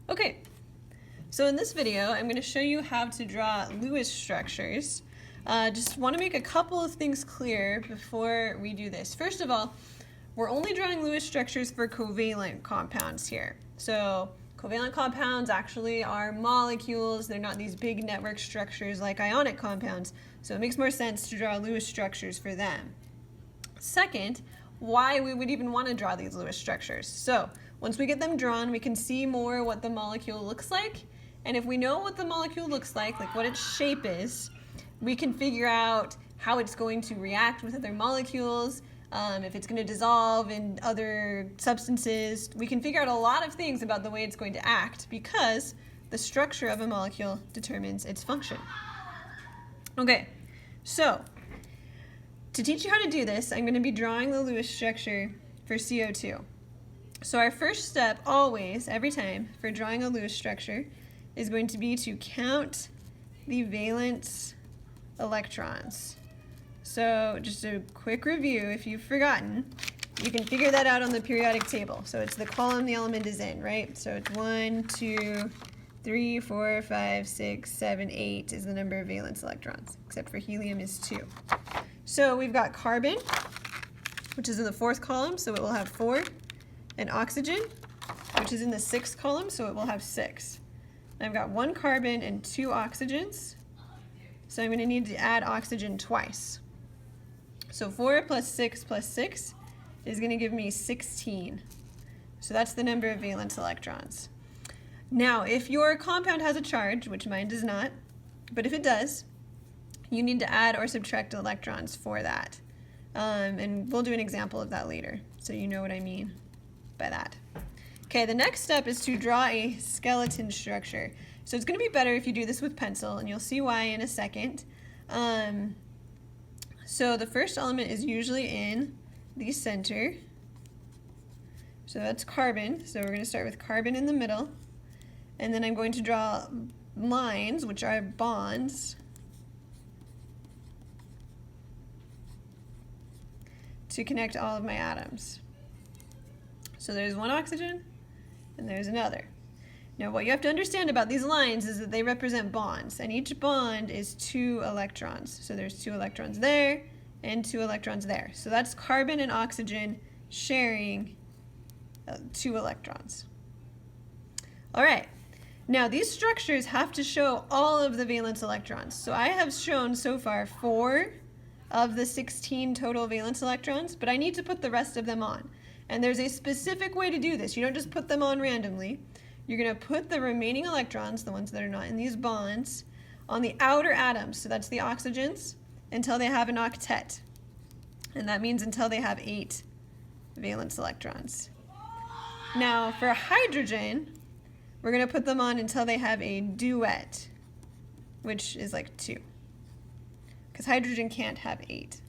Okay, so in this video, I'm going to show you how to draw Lewis structures. Just want to make a couple of things clear before we do this. First of all, we're only drawing Lewis structures for covalent compounds here. So covalent compounds actually are molecules. They're not these big network structures like ionic compounds. So it makes more sense to draw Lewis structures for them. Second, why we would even want to draw these Lewis structures. So once we get them drawn, we can see more what the molecule looks like. And if we know what the molecule looks like what its shape is, we can figure out how it's going to react with other molecules, if it's going to dissolve in other substances. We can figure out a lot of things about the way it's going to act because the structure of a molecule determines its function. Okay, so to teach you how to do this, I'm going to be drawing the Lewis structure for CO2. So our first step always, every time, for drawing a Lewis structure is going to be to count the valence electrons. So just a quick review, if you've forgotten, you can figure that out on the periodic table. So it's the column the element is in, right? So it's 1, 2, 3, 4, 5, 6, 7, 8 is the number of valence electrons, except for helium is 2. So we've got carbon, which is in the 4th column, so it will have 4, and oxygen, which is in the 6th column, so it will have 6. I've got 1 carbon and 2 oxygens, so I'm going to need to add oxygen twice. So 4 plus 6 is going to give me 16. So that's the number of valence electrons. Now, if your compound has a charge, which mine does not, but if it does, you need to add or subtract electrons for that. And we'll do an example of that later, so you know what I mean by that. Okay, the next step is to draw a skeleton structure. So it's going to be better if you do this with pencil, and you'll see why in a second. So the first element is usually in the center. So that's carbon. So we're going to start with carbon in the middle. And then I'm going to draw lines, which are bonds, to connect all of my atoms. So there's 1 oxygen, and there's another. Now what you have to understand about these lines is that they represent bonds, and each bond is 2 electrons. So there's 2 electrons there, and 2 electrons there. So that's carbon and oxygen sharing 2 electrons. All right. Now these structures have to show all of the valence electrons. So I have shown so far 4 of the 16 total valence electrons, but I need to put the rest of them on. And there's a specific way to do this. You don't just put them on randomly. You're going to put the remaining electrons, the ones that are not in these bonds, on the outer atoms, so that's the oxygens, until they have an octet. And that means until they have 8 valence electrons. Now for hydrogen, we're going to put them on until they have a duet, which is like 2. Because hydrogen can't have 8.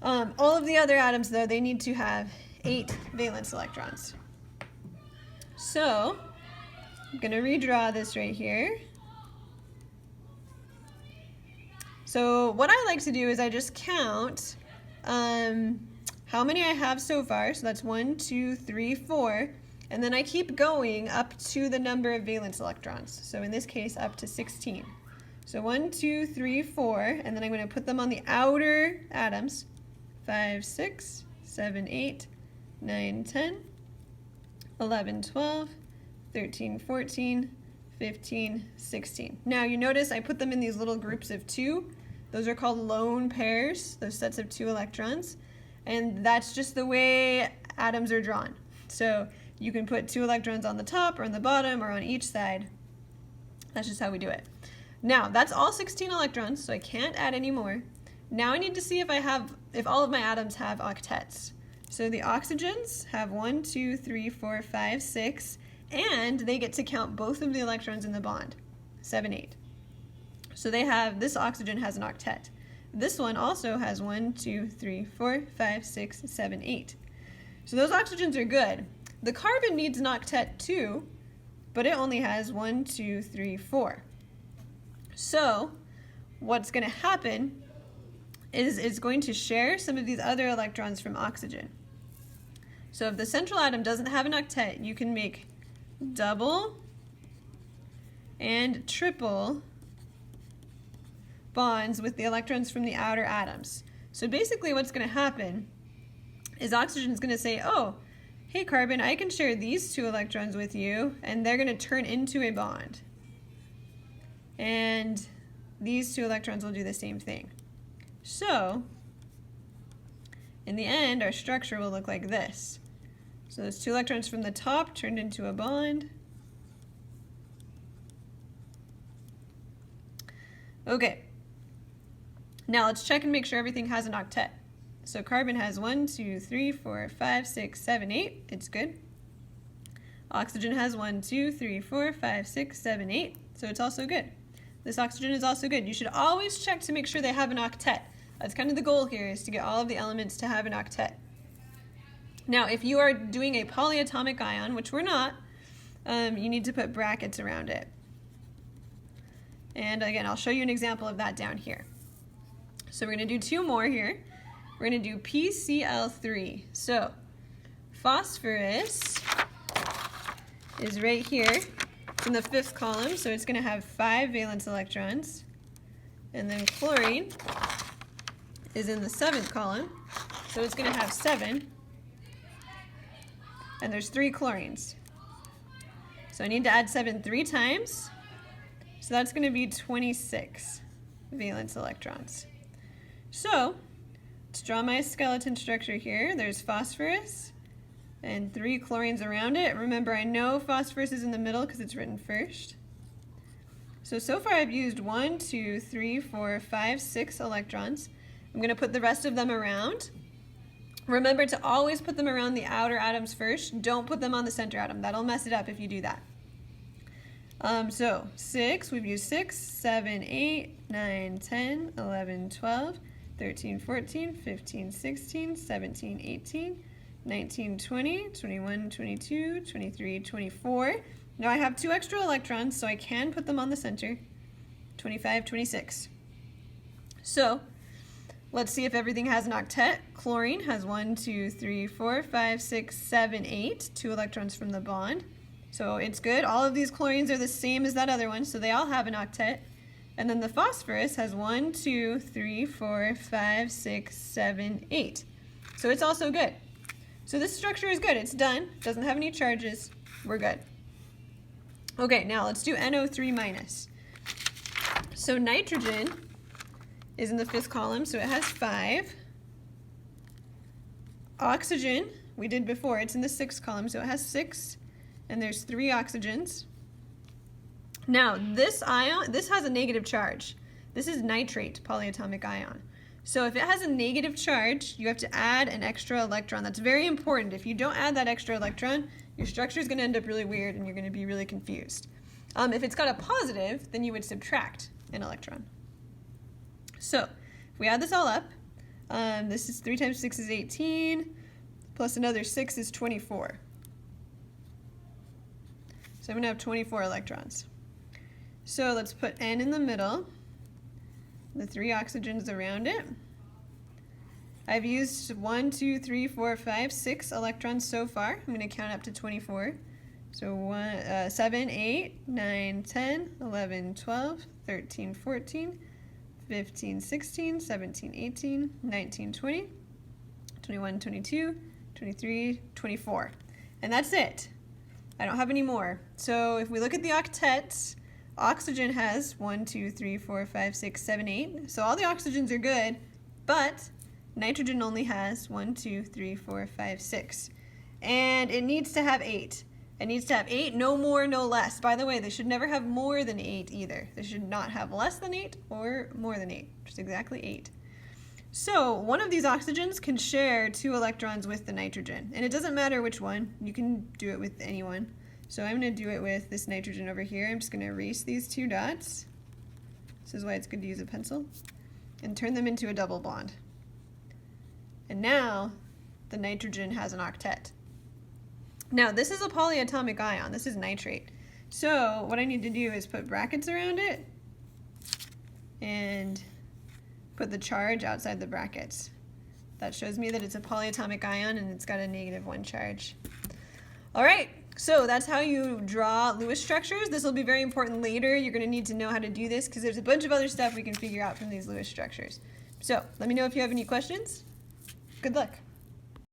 All of the other atoms, though, they need to have 8 valence electrons. So I'm going to redraw this right here. So what I like to do is I just count how many I have so far. So that's 1, 2, 3, 4. And then I keep going up to the number of valence electrons. So in this case, up to 16. So 1, 2, 3, 4, and then I'm going to put them on the outer atoms. 5, 6, 7, 8, 9, 10, 11, 12, 13, 14, 15, 16. Now you notice I put them in these little groups of 2. Those are called lone pairs, those sets of 2 electrons. And that's just the way atoms are drawn. So you can put 2 electrons on the top or on the bottom or on each side. That's just how we do it. Now that's all 16 electrons, so I can't add any more. Now I need to see if all of my atoms have octets. So the oxygens have 1, 2, 3, 4, 5, 6, and they get to count both of the electrons in the bond, 7, 8. So this oxygen has an octet. This one also has 1, 2, 3, 4, 5, 6, 7, 8. So those oxygens are good. The carbon needs an octet too, but it only has 1, 2, 3, 4. So what's going to happen is it's going to share some of these other electrons from oxygen. So if the central atom doesn't have an octet, you can make double and triple bonds with the electrons from the outer atoms. So basically what's going to happen is oxygen is going to say, oh, hey carbon, I can share these 2 electrons with you, and they're going to turn into a bond. And these 2 electrons will do the same thing. So in the end, our structure will look like this. So those 2 electrons from the top turned into a bond. Okay. Now let's check and make sure everything has an octet. So carbon has 1, 2, 3, 4, 5, 6, 7, 8. It's good. Oxygen has 1, 2, 3, 4, 5, 6, 7, 8. So it's also good. This oxygen is also good. You should always check to make sure they have an octet. That's kind of the goal here, is to get all of the elements to have an octet. Now, if you are doing a polyatomic ion, which we're not, you need to put brackets around it. And again, I'll show you an example of that down here. So we're going to do 2 more here. We're going to do PCl3. So phosphorus is right here. It's in the 5th column, so it's going to have 5 valence electrons. And then chlorine is in the 7th column, so it's going to have 7. And there's 3 chlorines. So I need to add 7 3 times. So that's going to be 26 valence electrons. So let's draw my skeleton structure here. There's phosphorus and 3 chlorines around it. Remember, I know phosphorus is in the middle because it's written first. So far I've used 1, 2, 3, 4, 5, 6 electrons. I'm going to put the rest of them around. Remember to always put them around the outer atoms first. Don't put them on the center atom. That'll mess it up if you do that. So 6, we've used 6, 7, 8, 9, 10, 11, 12, 13, 14, 15, 16, 17, 18, 19, 20, 21, 22, 23, 24. Now I have 2 extra electrons, so I can put them on the center. 25, 26. So let's see if everything has an octet. Chlorine has 1, 2, 3, 4, 5, 6, 7, 8. 2 electrons from the bond. So it's good. All of these chlorines are the same as that other one, so they all have an octet. And then the phosphorus has 1, 2, 3, 4, 5, 6, 7, 8. So it's also good. So this structure is good. It's done. Doesn't have any charges. We're good. Okay, now let's do NO3 minus. So nitrogen is in the 5th column, so it has 5. Oxygen, we did before, it's in the 6th column, so it has 6. And there's 3 oxygens. Now, this ion, this has a negative charge. This is nitrate polyatomic ion. So if it has a negative charge, you have to add an extra electron. That's very important. If you don't add that extra electron, your structure is going to end up really weird and you're going to be really confused. If it's got a positive, then you would subtract an electron. So if we add this all up, this is 3 times 6 is 18, plus another 6 is 24. So I'm going to have 24 electrons. So let's put N in the middle, the 3 oxygens around it. I've used 1, 2, 3, 4, 5, 6 electrons so far. I'm going to count up to 24. So 7, 8, 9, 10, 11, 12, 13, 14, 15, 16, 17, 18, 19, 20, 21, 22, 23, 24. And that's it. I don't have any more. So if we look at the octets, oxygen has 1, 2, 3, 4, 5, 6, 7, 8. So all the oxygens are good, but nitrogen only has 1, 2, 3, 4, 5, 6. And it needs to have 8. It needs to have 8, no more, no less. By the way, they should never have more than 8 either. They should not have less than 8 or more than 8, which is exactly 8. So one of these oxygens can share 2 electrons with the nitrogen. And it doesn't matter which one. You can do it with anyone. So I'm going to do it with this nitrogen over here. I'm just going to erase these 2 dots. This is why it's good to use a pencil. And turn them into a double bond. And now the nitrogen has an octet. Now this is a polyatomic ion. This is nitrate. So what I need to do is put brackets around it and put the charge outside the brackets. That shows me that it's a polyatomic ion and it's got a -1 charge. All right, So that's how you draw Lewis structures. This will be very important later. You're going to need to know how to do this because there's a bunch of other stuff we can figure out from these Lewis structures. So let me know if you have any questions. Good luck.